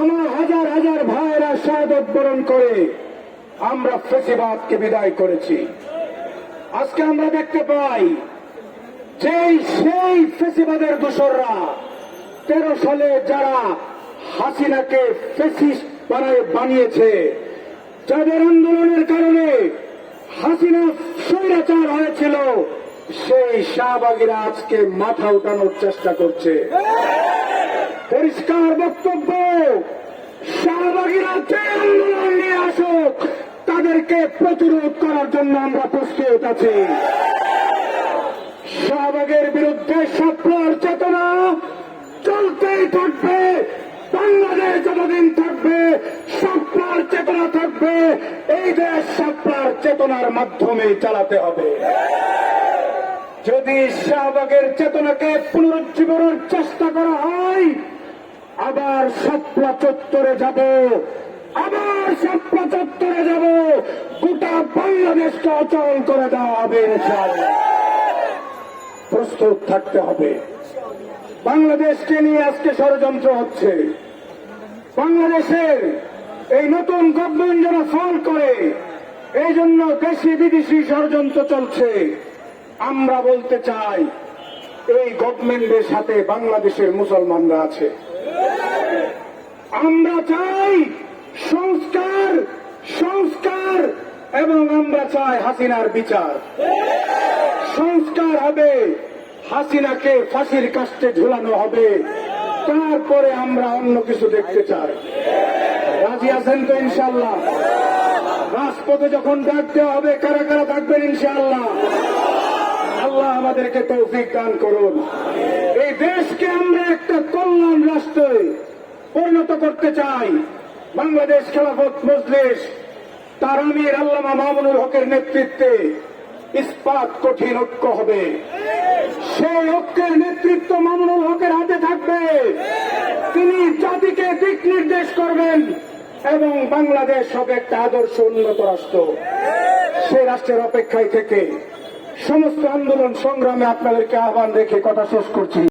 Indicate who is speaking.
Speaker 1: আমার হাজার হাজার ভাইয়েরা শাহাদত বরণ করে আমরা ফ্যাসিবাদকে বিদায় করেছি। আজকে আমরা দেখতে পাই যে সেই ফ্যাসিবাদের দোসররা 13 সালে যারা হাসিনাকে ফ্যাসিস্ট বানিয়েছে, যাদের আন্দোলনের কারণে হাসিনা স্বৈরাচার হয়েছিল, সেই শাহবাগীরা আজকে মাথা উঠানোর চেষ্টা করছে। পরিষ্কার বক্তব্য, শাহবাগীরা যে আন্দোলন নিয়ে আসুক তাদেরকে প্রতিরোধ করার জন্য আমরা প্রস্তুত আছি। শাহবাগের বিরুদ্ধে শাপলার চেতনা চলতেই থাকবে। বাংলাদেশ যতদিন থাকবে শাপলার চেতনা থাকবে। এই দেশ শাপলার চেতনার মাধ্যমে চালাতে হবে। যদি শাহবাগের চেতনাকে পুনরুজ্জীবনের চেষ্টা করা হয়, আবার শাপলা চত্বরে যাব, আবার শাপলা চত্বরে যাব, গোটা বাংলাদেশকে অচল করে দেওয়া হবে। ইনশাআল্লাহ প্রস্তুত থাকতে হবে। বাংলাদেশকে নিয়ে আজকে ষড়যন্ত্র হচ্ছে। বাংলাদেশের এই নতুন গভর্নমেন্ট যেন ফল করে, এই জন্য দেশি বিদেশি ষড়যন্ত্র চলছে। আমরা বলতে চাই, এই গভর্নমেন্টের সাথে বাংলাদেশের মুসলমানরা আছে। আমরা চাই সংস্কার, সংস্কার, এবং আমরা চাই হাসিনার বিচার। সংস্কার হবে, হাসিনাকে ফাঁসির কাস্টে ঝুলানো হবে, তারপরে আমরা অন্য কিছু দেখতে চাই। রাজি আছেন তো? ইনশাআল্লাহ রাজপথে যখন ডাক দেওয়া হবে, কারা কারা থাকবেন? ইনশাআল্লাহ আল্লাহ আমাদেরকে তৌফিক দান করুন। এই দেশকে আমরা একটা কল্যাণ রাষ্ট্রে পরিণত করতে চাই। বাংলাদেশ খেলাফত মজলিস তার আমির আল্লামা মামুনুল হকের নেতৃত্বে ইস্পাত কঠিন ঐক্য হবে। সেই ঐক্যের নেতৃত্ব মামুনুল হকের হাতে থাকবে। তিনি জাতিকে দিক নির্দেশ করবেন এবং বাংলাদেশ হবে একটা আদর্শ উন্নত রাষ্ট্র। সেই রাষ্ট্রের অপেক্ষায় থেকে সমস্ত আন্দোলন সংগ্রামে আপনাদেরকে আহ্বান রেখে কথা শেষ করছি।